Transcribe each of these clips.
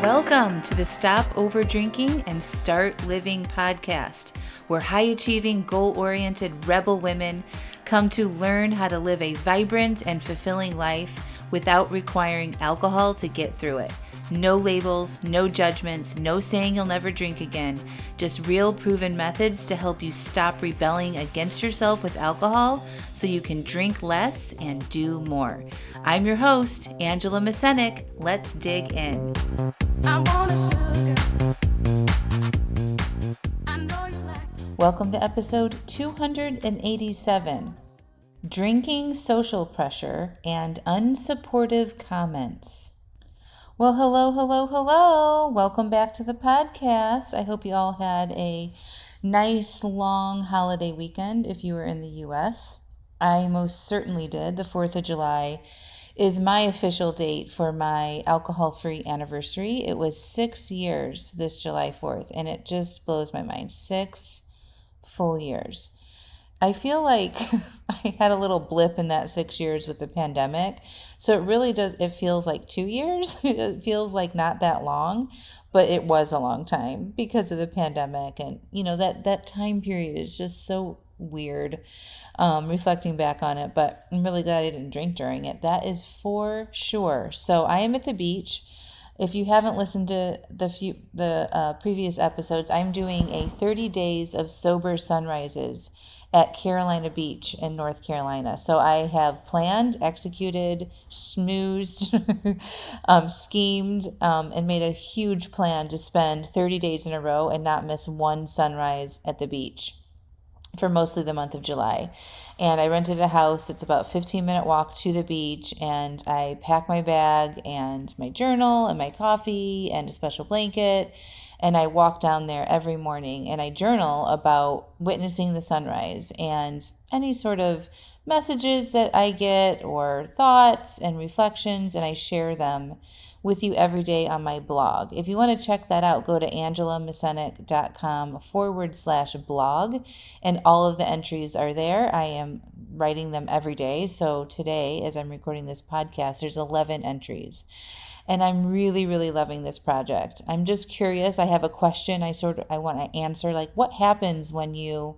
Welcome to the Stop Over Drinking and Start Living podcast, where high-achieving, goal-oriented rebel women come to learn how to live a vibrant and fulfilling life without requiring alcohol to get through it. No labels, no judgments, no saying you'll never drink again. Just real proven methods to help you stop rebelling against yourself with alcohol so you can drink less and do more. I'm your host, Angela Mascenik. Let's dig in. Welcome to episode 287, Drinking Social Pressure and Unsupportive Comments. Well, hello. Welcome back to the podcast. I hope you all had a nice long holiday weekend if you were in the U.S. I most certainly did. The 4th of July is my official date for my alcohol-free anniversary. It was 6 years this July 4th, and it just blows my mind. 6 full years. I feel like I had a little blip in that 6 years with the pandemic. So it feels like 2 years. It feels like not that long, but it was a long time because of the pandemic. And, that time period is just so weird, reflecting back on it, but I'm really glad I didn't drink during it. That is for sure. So I am at the beach. If you haven't listened to the previous episodes, I'm doing a 30 days of sober sunrises at Carolina Beach in North Carolina. So I have planned, executed, smoothed, schemed, and made a huge plan to spend 30 days in a row and not miss one sunrise at the beach for mostly the month of July. And I rented a house. It's about a 15-minute walk to the beach, and I pack my bag and my journal and my coffee and a special blanket, and I walk down there every morning and I journal about witnessing the sunrise and any sort of messages that I get or thoughts and reflections, and I share them with you every day on my blog. If you want to check that out, go to angelamascenik.com/blog, and all of the entries are there. I am writing them every day. So today, as I'm recording this podcast, there's 11 entries. And I'm really, really loving this project. I'm just curious. I have a question I want to answer. Like, what happens when you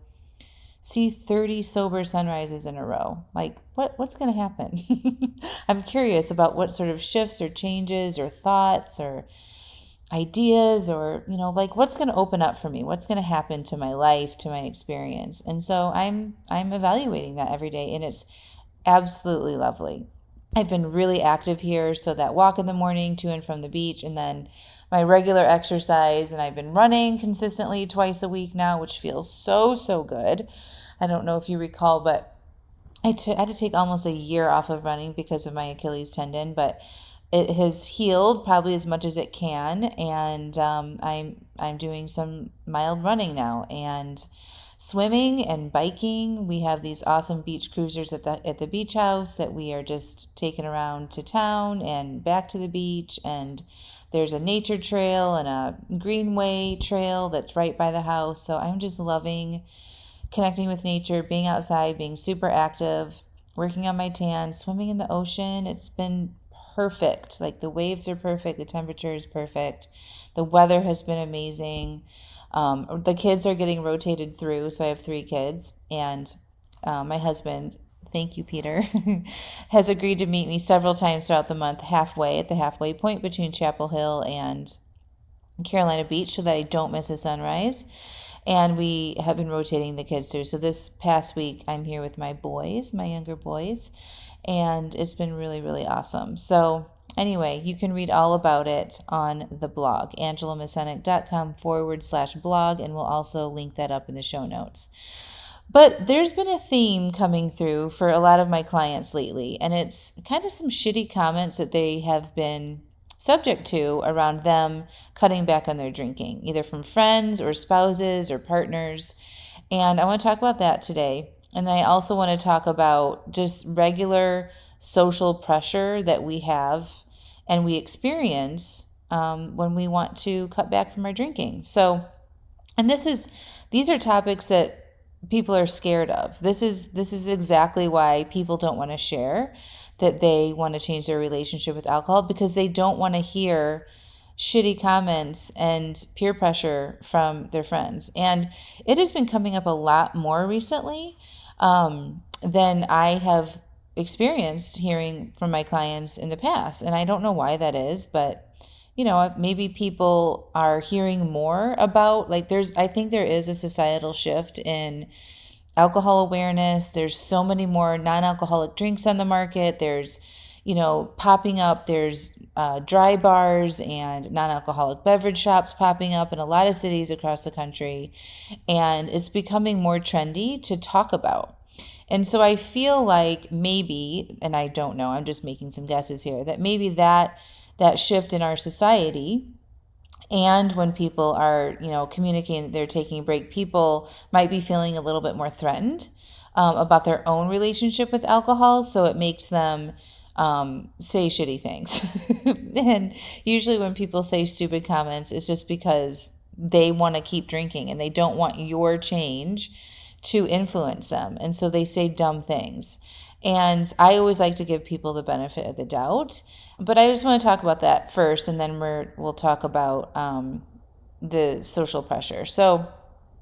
see 30 sober sunrises in a row? Like, what's going to happen? I'm curious about what sort of shifts or changes or thoughts or ideas or, what's going to open up for me? What's going to happen to my life, to my experience? And so I'm evaluating that every day, and it's absolutely lovely. I've been really active here, so that walk in the morning to and from the beach, and then my regular exercise, and I've been running consistently twice a week now, which feels so good. I don't know if you recall, but I had to take almost a year off of running because of my Achilles tendon, but it has healed probably as much as it can, and I'm doing some mild running now, and swimming and biking. We have these awesome beach cruisers at the beach house that we are just taking around to town and back to the beach, and there's a nature trail and a greenway trail that's right by the house. So I'm just loving connecting with nature, being outside, being super active, working on my tan, swimming in the ocean. It's been perfect. Like, the waves are perfect, the temperature is perfect, the weather has been amazing. The kids are getting rotated through, so I have 3 kids, and my husband, thank you, Peter, has agreed to meet me several times throughout the month at the halfway point between Chapel Hill and Carolina Beach, so that I don't miss a sunrise. And we have been rotating the kids through. So this past week, I'm here with my younger boys, and it's been really, really awesome. So anyway, you can read all about it on the blog, angelamascenik.com/blog, and we'll also link that up in the show notes. But there's been a theme coming through for a lot of my clients lately, and it's kind of some shitty comments that they have been subject to around them cutting back on their drinking, either from friends or spouses or partners. And I want to talk about that today. And then I also want to talk about just regular social pressure that we have and we experience when we want to cut back from our drinking. So, and these are topics that people are scared of. This is exactly why people don't want to share that they want to change their relationship with alcohol, because they don't want to hear shitty comments and peer pressure from their friends. And it has been coming up a lot more recently than I have experienced hearing from my clients in the past. And I don't know why that is, but maybe people are hearing more about, like, I think there is a societal shift in alcohol awareness. There's so many more non-alcoholic drinks on the market. There's, popping up. There's dry bars and non-alcoholic beverage shops popping up in a lot of cities across the country. And it's becoming more trendy to talk about. And so I feel like maybe, and I don't know, I'm just making some guesses here, that maybe that shift in our society, and when people are, communicating that they're taking a break, people might be feeling a little bit more threatened about their own relationship with alcohol. So it makes them say shitty things. And usually when people say stupid comments, it's just because they want to keep drinking and they don't want your change to influence them. And so they say dumb things. And I always like to give people the benefit of the doubt. But I just want to talk about that first, and then we'll talk about the social pressure. So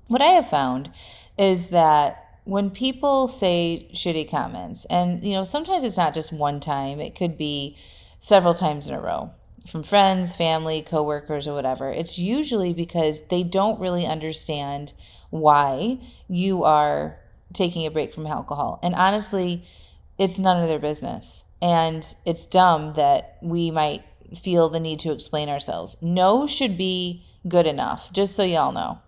what I have found is that when people say shitty comments, and sometimes it's not just one time, it could be several times in a row from friends, family, coworkers, or whatever. It's usually because they don't really understand why you are taking a break from alcohol. And honestly, it's none of their business. And it's dumb that we might feel the need to explain ourselves. No should be good enough, just so y'all know.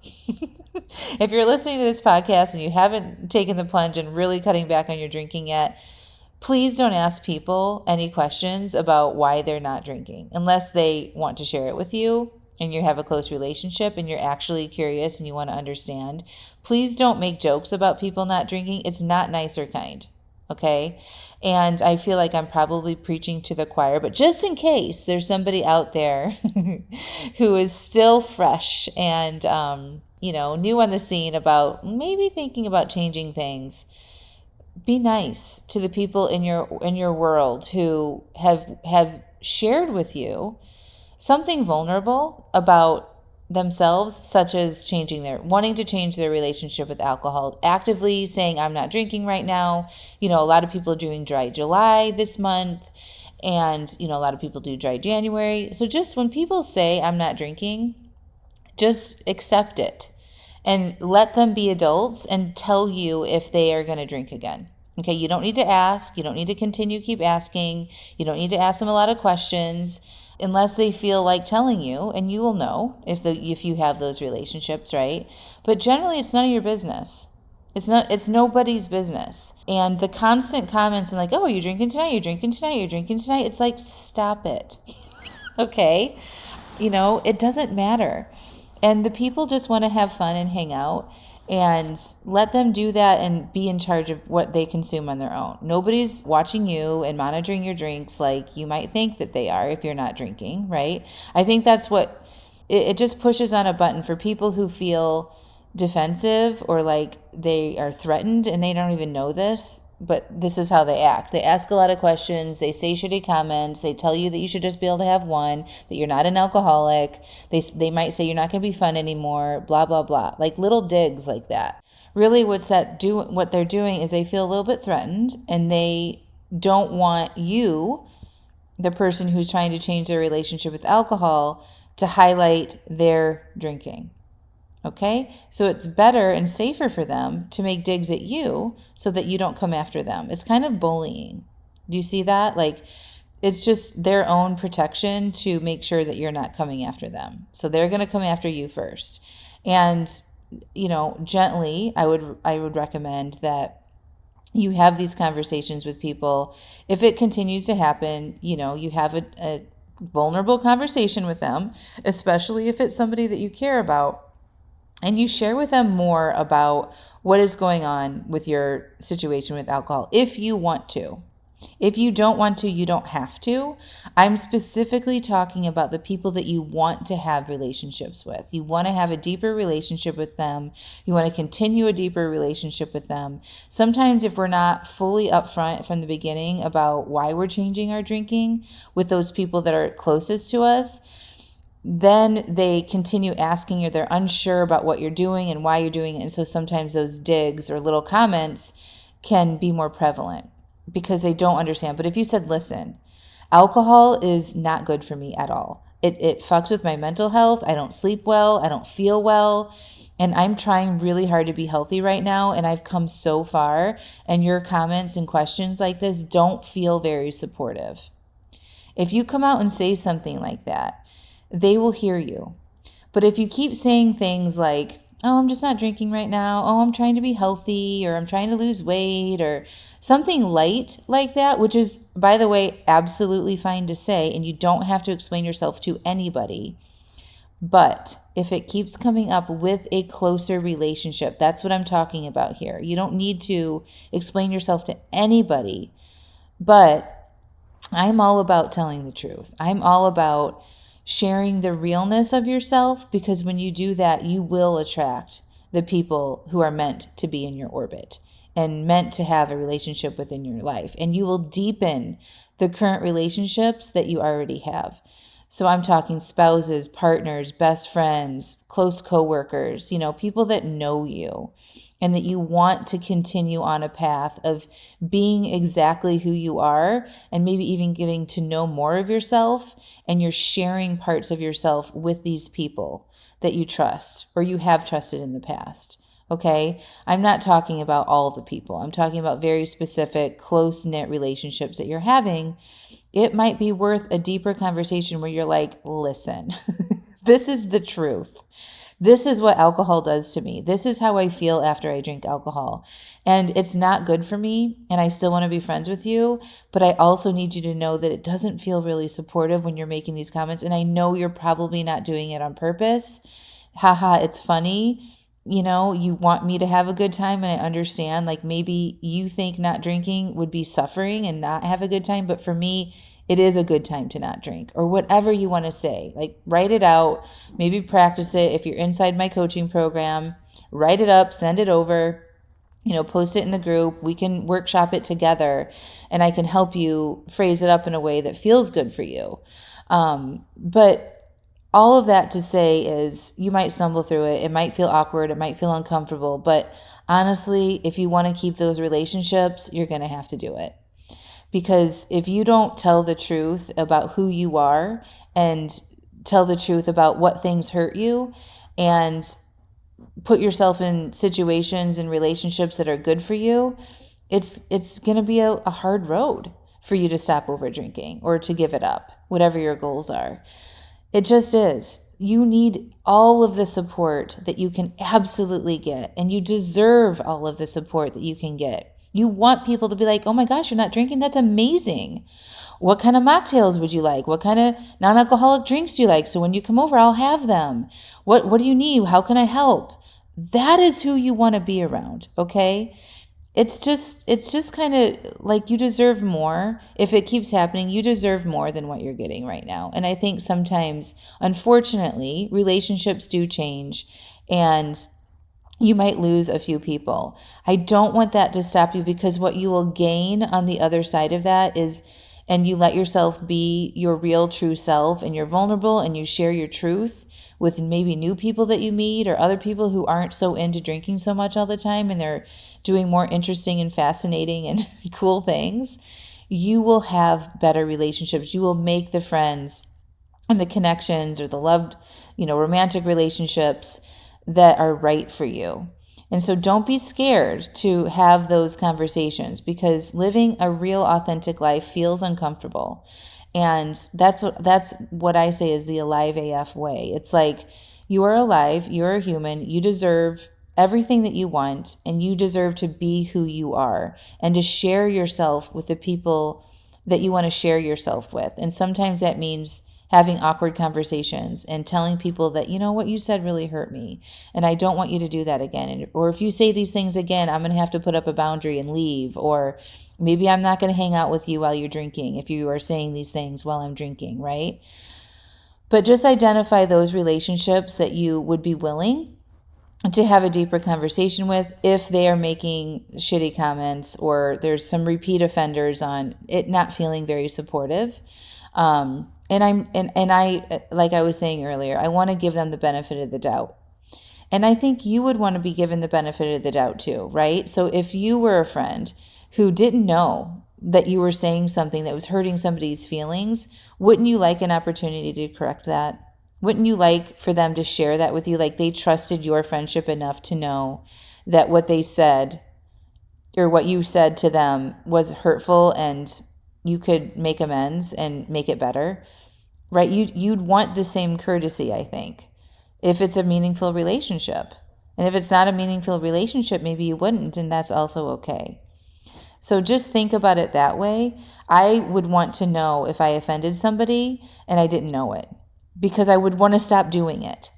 If you're listening to this podcast and you haven't taken the plunge and really cutting back on your drinking yet, please don't ask people any questions about why they're not drinking unless they want to share it with you and you have a close relationship and you're actually curious and you want to understand. Please don't make jokes about people not drinking. It's not nice or kind. Okay. And I feel like I'm probably preaching to the choir, but just in case there's somebody out there who is still fresh and, new on the scene about maybe thinking about changing things, be nice to the people in your world who have shared with you something vulnerable about themselves, such as wanting to change their relationship with alcohol, actively saying, I'm not drinking right now. A lot of people are doing dry July this month, and, a lot of people do dry January. So just when people say, I'm not drinking, just accept it and let them be adults and tell you if they are going to drink again. Okay, you don't need to ask. You don't need to keep asking. You don't need to ask them a lot of questions unless they feel like telling you, and you will know if you have those relationships, right? But generally, it's none of your business. It's nobody's business. And the constant comments and like, oh, you're drinking tonight, you're drinking tonight, you're drinking tonight. It's like, stop it. Okay? It doesn't matter. And the people just want to have fun and hang out, and let them do that and be in charge of what they consume on their own. Nobody's watching you and monitoring your drinks like you might think that they are if you're not drinking, right? I think that's what it just pushes on a button for people who feel defensive or like they are threatened and they don't even know this, but this is how they act. They ask a lot of questions. They say shitty comments. They tell you that you should just be able to have one, that you're not an alcoholic. They might say you're not going to be fun anymore, blah, blah, blah. Like little digs like that. Really what they're doing is they feel a little bit threatened, and they don't want you, the person who's trying to change their relationship with alcohol, to highlight their drinking. Okay, so it's better and safer for them to make digs at you so that you don't come after them. It's kind of bullying. Do you see that? Like, it's just their own protection to make sure that you're not coming after them. So they're going to come after you first. And, gently, I would recommend that you have these conversations with people. If it continues to happen, you have a vulnerable conversation with them, especially if it's somebody that you care about. And you share with them more about what is going on with your situation with alcohol if you want to. If you don't want to, you don't have to. I'm specifically talking about the people that you want to have relationships with. You want to have a deeper relationship with them. You want to continue a deeper relationship with them. Sometimes if we're not fully upfront from the beginning about why we're changing our drinking with those people that are closest to us, then they continue asking you, they're unsure about what you're doing and why you're doing it. And so sometimes those digs or little comments can be more prevalent because they don't understand. But if you said, listen, alcohol is not good for me at all. It fucks with my mental health. I don't sleep well. I don't feel well. And I'm trying really hard to be healthy right now. And I've come so far. And your comments and questions like this don't feel very supportive. If you come out and say something like that, they will hear you. But if you keep saying things like, oh, I'm just not drinking right now, oh, I'm trying to be healthy, or I'm trying to lose weight, or something light like that, which is, by the way, absolutely fine to say, and you don't have to explain yourself to anybody. But if it keeps coming up with a closer relationship, that's what I'm talking about here. You don't need to explain yourself to anybody, but I'm all about telling the truth. I'm all about sharing the realness of yourself, because when you do that, you will attract the people who are meant to be in your orbit and meant to have a relationship within your life. And you will deepen the current relationships that you already have. So I'm talking spouses, partners, best friends, close coworkers, people that know you and that you want to continue on a path of being exactly who you are, and maybe even getting to know more of yourself, and you're sharing parts of yourself with these people that you trust or you have trusted in the past. Okay? I'm not talking about all the people. I'm talking about very specific, close-knit relationships that you're having. It might be worth a deeper conversation where you're like, listen, this is the truth. This is what alcohol does to me. This is how I feel after I drink alcohol. And it's not good for me. And I still want to be friends with you. But I also need you to know that it doesn't feel really supportive when you're making these comments. And I know you're probably not doing it on purpose. Haha, it's funny. You want me to have a good time. And I understand, like, maybe you think not drinking would be suffering and not have a good time. But for me, it is a good time to not drink, or whatever you want to say. Like, write it out, maybe practice it. If you're inside my coaching program, write it up, send it over, post it in the group. We can workshop it together, and I can help you phrase it up in a way that feels good for you. But all of that to say is, you might stumble through it. It might feel awkward. It might feel uncomfortable. But honestly, if you want to keep those relationships, you're going to have to do it. Because if you don't tell the truth about who you are, and tell the truth about what things hurt you, and put yourself in situations and relationships that are good for you, it's going to be a hard road for you to stop over drinking or to give it up, whatever your goals are. It just is. You need all of the support that you can absolutely get, and you deserve all of the support that you can get. You want people to be like, oh my gosh, you're not drinking? That's amazing. What kind of mocktails would you like? What kind of non-alcoholic drinks do you like? So when you come over, I'll have them. What do you need? How can I help? That is who you want to be around, okay? It's just kind of like, you deserve more. If it keeps happening, you deserve more than what you're getting right now. And I think sometimes, unfortunately, relationships do change, and you might lose a few people. I don't want that to stop you, because what you will gain on the other side of that is, and you let yourself be your real true self, and you're vulnerable, and you share your truth with maybe new people that you meet, or other people who aren't so into drinking so much all the time, and they're doing more interesting and fascinating and cool things, you will have better relationships. You will make the friends and the connections, or the loved, romantic relationships that are right for you. And so don't be scared to have those conversations, because living a real authentic life feels uncomfortable. And that's what I say is the alive AF way. It's like, you are alive, you're a human, you deserve everything that you want, and you deserve to be who you are, and to share yourself with the people that you want to share yourself with. And sometimes that means having awkward conversations and telling people that, what you said really hurt me, and I don't want you to do that again. Or if you say these things again, I'm going to have to put up a boundary and leave. Or maybe I'm not going to hang out with you while you're drinking if you are saying these things while I'm drinking, right? But just identify those relationships that you would be willing to have a deeper conversation with, if they are making shitty comments, or there's some repeat offenders on it not feeling very supportive. And I, like I was saying earlier, I want to give them the benefit of the doubt. And I think you would want to be given the benefit of the doubt too, right? So if you were a friend who didn't know that you were saying something that was hurting somebody's feelings, wouldn't you like an opportunity to correct that? Wouldn't you like for them to share that with you? Like they trusted your friendship enough to know that what they said or what you said to them was hurtful and you could make amends and make it better, right? You'd want the same courtesy, I think, if it's a meaningful relationship. And if it's not a meaningful relationship, maybe you wouldn't, and that's also okay. So just think about it that way. I would want to know if I offended somebody and I didn't know it because I would want to stop doing it.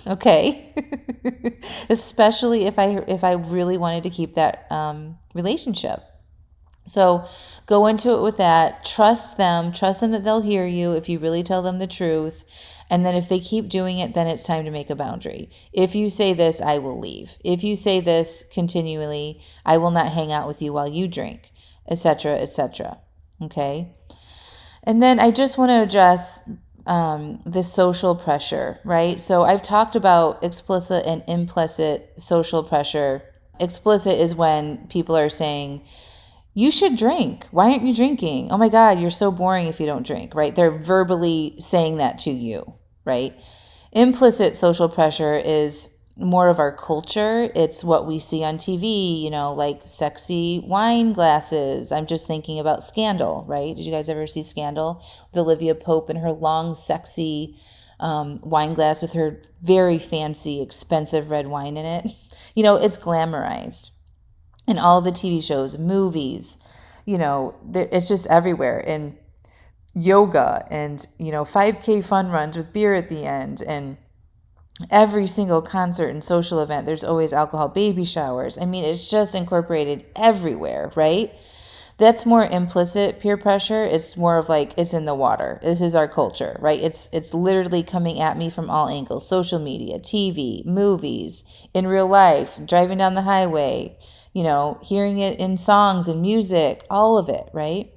Okay? Especially if I really wanted to keep that relationship. So go into it with that. Trust them that they'll hear you if you really tell them the truth. And then if they keep doing it, then it's time to make a boundary. If you say this, I will leave. If you say this continually, I will not hang out with you while you drink, etc., etc. Okay? And then I just want to address the social pressure, right? So I've talked about explicit and implicit social pressure. Explicit is when people are saying, you should drink. Why aren't you drinking? Oh my God, you're so boring if you don't drink, right? They're verbally saying that to you, right? Implicit social pressure is more of our culture. It's what we see on TV, like sexy wine glasses. I'm just thinking about Scandal, right? Did you guys ever see Scandal with Olivia Pope and her long, sexy wine glass with her very fancy, expensive red wine in it? It's glamorized. And all the TV shows, movies, it's just everywhere. And yoga and, 5K fun runs with beer at the end. And every single concert and social event, there's always alcohol, baby showers. I mean, it's just incorporated everywhere, right? That's more implicit peer pressure. It's more of like, it's in the water. This is our culture, right? It's literally coming at me from all angles. Social media, TV, movies, in real life, driving down the highway, hearing it in songs and music, all of it, right?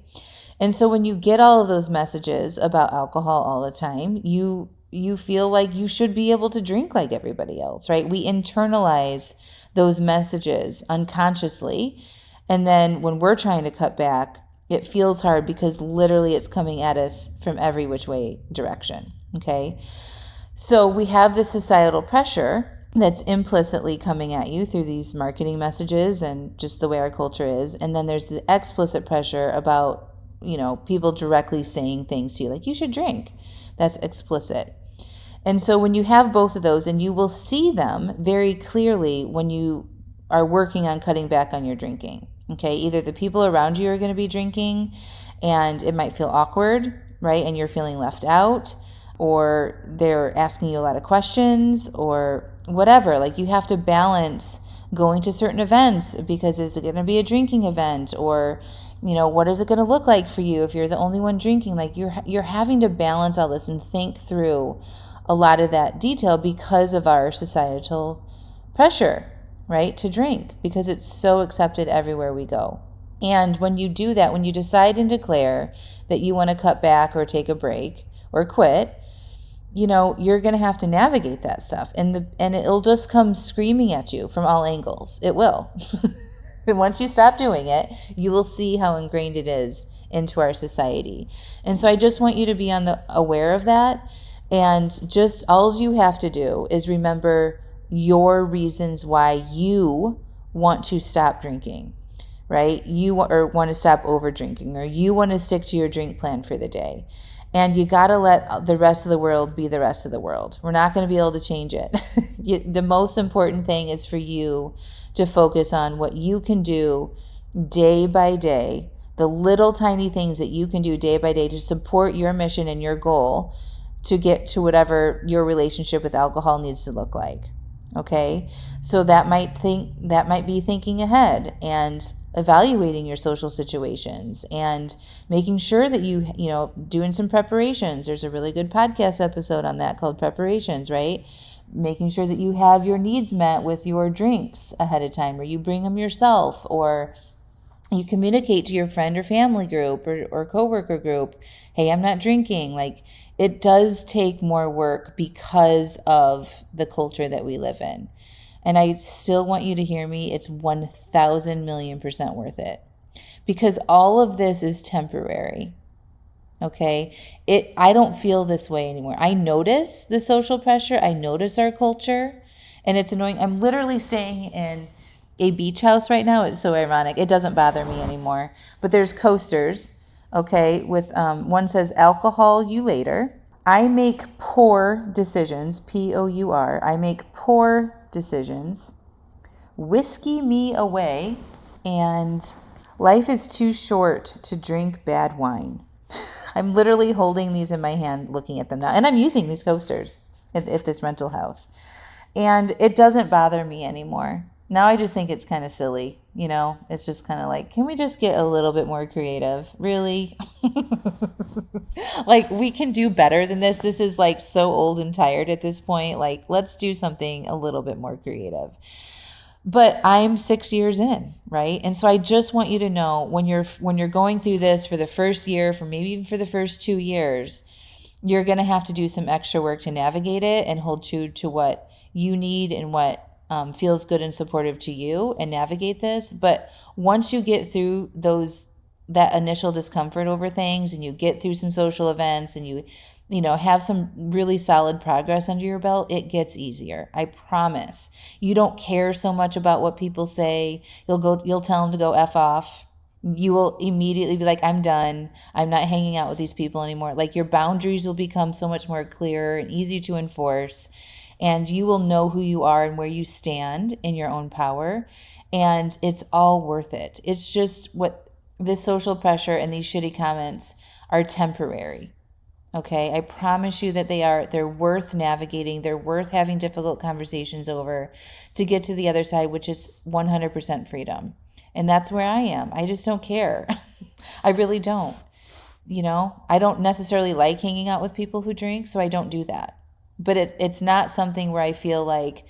And so when you get all of those messages about alcohol all the time, you feel like you should be able to drink like everybody else, right? We internalize those messages unconsciously. And then when we're trying to cut back, it feels hard because literally it's coming at us from every which way direction, okay? So we have this societal pressure that's implicitly coming at you through these marketing messages and just the way our culture is. And then there's the explicit pressure about, people directly saying things to you, like you should drink. That's explicit. And so when you have both of those, and you will see them very clearly when you are working on cutting back on your drinking, okay? Either the people around you are going to be drinking and it might feel awkward, right? And you're feeling left out, or they're asking you a lot of questions or whatever. Like you have to balance going to certain events because is it going to be a drinking event, or what is it going to look like for you if you're the only one drinking? Like you're having to balance all this and think through a lot of that detail because of our societal pressure, right, to drink, because it's so accepted everywhere we go. And when you do that, when you decide and declare that you want to cut back or take a break or quit, you're going to have to navigate that stuff, and it'll just come screaming at you from all angles. It will. And once you stop doing it, you will see how ingrained it is into our society. And so I just want you to be aware of that. And just all you have to do is remember your reasons why you want to stop drinking, right? You want to stop over drinking, or you want to stick to your drink plan for the day. And you got to let the rest of the world be the rest of the world. We're not going to be able to change it. The most important thing is for you to focus on what you can do day by day, the little tiny things that you can do day by day to support your mission and your goal to get to whatever your relationship with alcohol needs to look like. Okay? So that might be thinking ahead and evaluating your social situations and making sure that doing some preparations. There's a really good podcast episode on that called Preparations, right? Making sure that you have your needs met with your drinks ahead of time, or you bring them yourself, or You communicate to your friend or family group or coworker group, hey, I'm not drinking. Like, it does take more work because of the culture that we live in. And I still want you to hear me. It's 1,000,000,000% worth it, because all of this is temporary. Okay. I don't feel this way anymore. I notice the social pressure. I notice our culture, and it's annoying. I'm literally staying in a beach house right now. It's so ironic. It doesn't bother me anymore, but there's coasters. Okay. With, one says alcohol you later. I make poor decisions, Pour. I make poor decisions. Whiskey me away. And life is too short to drink bad wine. I'm literally holding these in my hand, looking at them now. And I'm using these coasters at this rental house. And it doesn't bother me anymore. Now I just think it's kind of silly. It's just kind of like, can we just get a little bit more creative? Really? Like, we can do better than this. This is like so old and tired at this point. Like, let's do something a little bit more creative. But I'm 6 years in, right? And so I just want you to know, when you're going through this for the first year, for maybe even for the first 2 years, you're going to have to do some extra work to navigate it and hold true to what you need and what feels good and supportive to you, and navigate this. But once you get through that initial discomfort over things, and you get through some social events, and you have some really solid progress under your belt, it gets easier. I promise. You don't care so much about what people say. You'll tell them to go F off. You will immediately be like, I'm done. I'm not hanging out with these people anymore. Like, your boundaries will become so much more clear and easy to enforce. And you will know who you are and where you stand in your own power. And it's all worth it. It's just what this social pressure and these shitty comments are temporary. Okay, I promise you that they're worth navigating. They're worth having difficult conversations over to get to the other side, which is 100% freedom. And that's where I am. I just don't care. I really don't. I don't necessarily like hanging out with people who drink, so I don't do that. But it's not something where I feel like,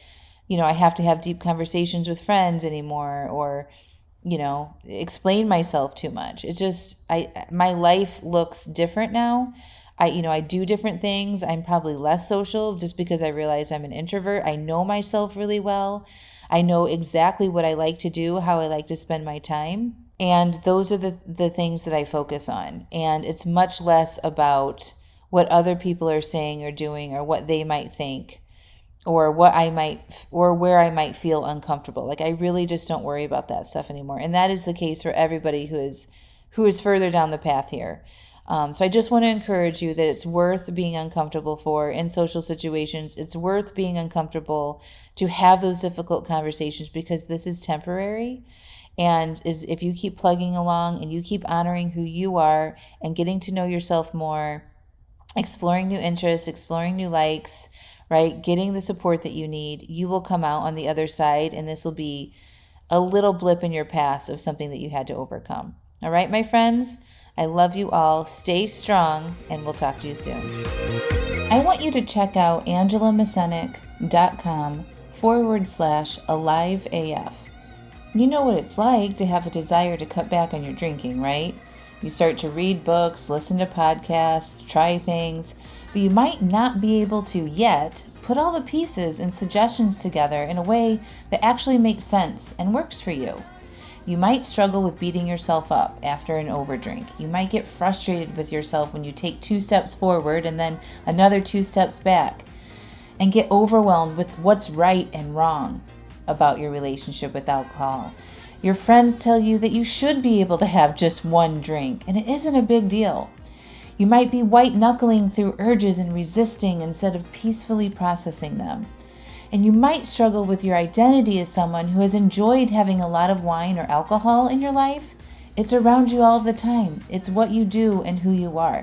I have to have deep conversations with friends anymore, or, explain myself too much. It's just, my life looks different now. I do different things. I'm probably less social just because I realize I'm an introvert. I know myself really well. I know exactly what I like to do, how I like to spend my time. And those are the things that I focus on. And it's much less about what other people are saying or doing, or what they might think, or where I might feel uncomfortable. Like, I really just don't worry about that stuff anymore. And that is the case for everybody who is further down the path here. So I just want to encourage you that it's worth being uncomfortable for in social situations. It's worth being uncomfortable to have those difficult conversations, because this is temporary. And if you keep plugging along and you keep honoring who you are and getting to know yourself more, exploring new interests, exploring new likes, right? Getting the support that you need, you will come out on the other side, and this will be a little blip in your past of something that you had to overcome. All right, my friends? I love you all. Stay strong, and we'll talk to you soon. I want you to check out AngelaMascenik.com/AliveAF. You know what it's like to have a desire to cut back on your drinking, right? You start to read books, listen to podcasts, try things, but you might not be able to yet put all the pieces and suggestions together in a way that actually makes sense and works for you. You might struggle with beating yourself up after an overdrink. You might get frustrated with yourself when you take 2 steps forward and then another 2 steps back, and get overwhelmed with what's right and wrong about your relationship with alcohol. Your friends tell you that you should be able to have just 1 drink, and it isn't a big deal. You might be white-knuckling through urges and resisting instead of peacefully processing them. And you might struggle with your identity as someone who has enjoyed having a lot of wine or alcohol in your life. It's around you all of the time. It's what you do and who you are.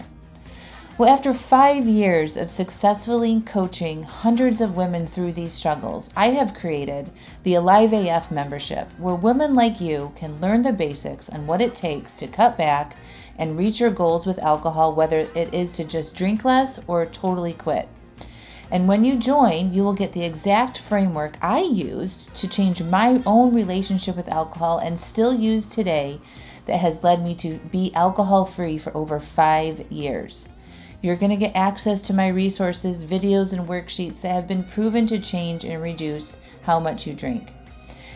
Well, after 5 years of successfully coaching hundreds of women through these struggles, I have created the Alive AF membership, where women like you can learn the basics on what it takes to cut back and reach your goals with alcohol, whether it is to just drink less or totally quit. And when you join, you will get the exact framework I used to change my own relationship with alcohol and still use today that has led me to be alcohol-free for over 5 years. You're going to get access to my resources, videos, and worksheets that have been proven to change and reduce how much you drink.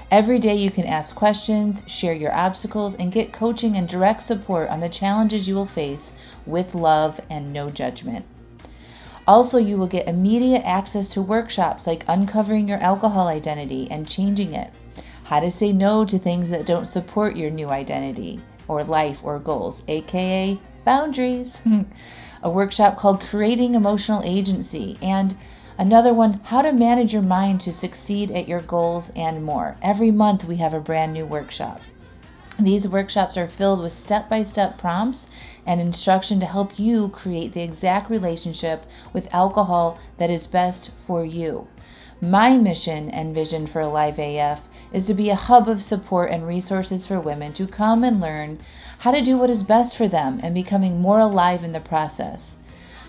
Every day you can ask questions, share your obstacles, and get coaching and direct support on the challenges you will face with love and no judgment. Also, you will get immediate access to workshops like uncovering your alcohol identity and changing it, how to say no to things that don't support your new identity or life or goals, aka boundaries. A workshop called Creating Emotional Agency, and another one, How to Manage Your Mind to Succeed at Your Goals, and more. Every month we have a brand new workshop. These workshops are filled with step-by-step prompts and instruction to help you create the exact relationship with alcohol that is best for you. My mission and vision for Alive AF is to be a hub of support and resources for women to come and learn how to do what is best for them and becoming more alive in the process.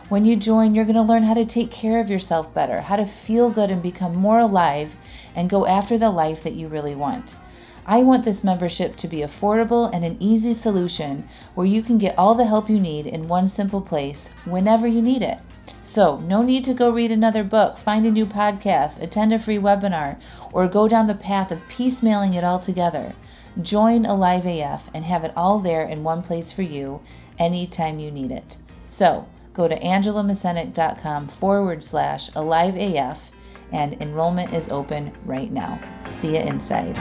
When you join, you're going to learn how to take care of yourself better, how to feel good and become more alive and go after the life that you really want. I want this membership to be affordable and an easy solution where you can get all the help you need in one simple place whenever you need it. So, no need to go read another book, find a new podcast, attend a free webinar, or go down the path of piecemealing it all together. Join Alive AF and have it all there in one place for you anytime you need it. So, go to angelamascenik.com/AliveAF and enrollment is open right now. See you inside.